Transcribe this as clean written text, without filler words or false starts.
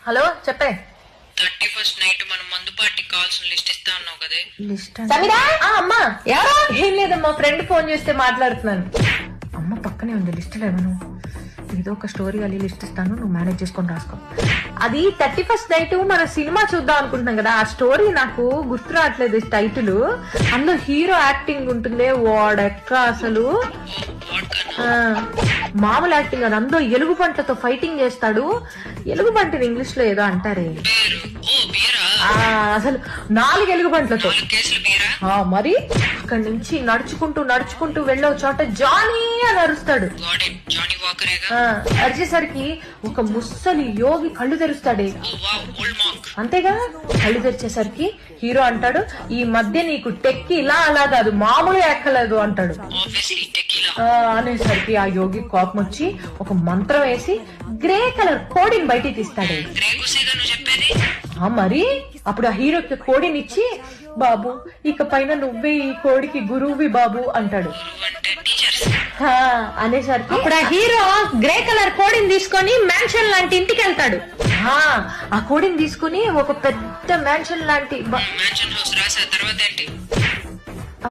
Hello చెప్పే. 31st night మనం మందు పార్టీ కావాల్సిన లిస్ట్ ఇస్తా అన్నావు కదే. లిస్ట్ సమీరా అమ్మా. ఎవరు? ఏం లేదమ్మా, ఫ్రెండ్ ఫోన్ చేస్తే మాట్లాడుతున్నాను. అమ్మ పక్కనే ఉంది లిస్ట్ లేవను. ఏదో ఒక స్టోరీ అది లిస్ట్ ఇస్తాను, నువ్వు మేనేజ్ చేసుకొని రాసుకో. అది 31st నైట్ మనం సినిమా చూద్దాం అనుకుంటున్నాం కదా, ఆ స్టోరీ నాకు గుర్తు రావట్లేదు టైటిల్. అందులో హీరో యాక్టింగ్ ఉంటుంది, వాడెక్క అసలు మామూలు యాక్టింగ్ అది. అందులో ఎలుగు పంటతో ఫైటింగ్ చేస్తాడు. ఎలుగు పంటని ఇంగ్లీష్ లో ఏదో అంటారే, అసలు 4 ఎలుగు పంటలతో. మరి అక్కడి నుంచి నడుచుకుంటూ నడుచుకుంటూ వెళ్ళే చోట జానీ అని అరుస్తాడు. అరిచేసరికి ఒక ముస్సలి యోగి కళ్ళు తెరుస్తాడే. అంతేగా, కళ్ళు తెరిచేసరికి హీరో అంటాడు, ఈ మధ్య నీకు టెక్కి ఇలా అలా కాదు, మామూలుగా ఎక్కలేదు అంటాడు. అనేసరికి ఆ యోగి కోపం వచ్చి ఒక మంత్రం వేసి గ్రే కలర్ కోడిని బయటికి తీస్తాడే. మరి అప్పుడు ఆ హీరోకి కోడిని ఇచ్చి, బాబు ఇక పైన నువ్వే ఈ కోడికి గురువువి బాబు అంటాడు. అనేసరికి అప్పుడు ఆ హీరో గ్రే కలర్ కోడిని తీసుకొని మ్యాన్షన్ లాంటి ఇంటికి వెళ్తాడు. ఆ కోడిని తీసుకుని ఒక పెద్ద మ్యాన్షన్ లాంటి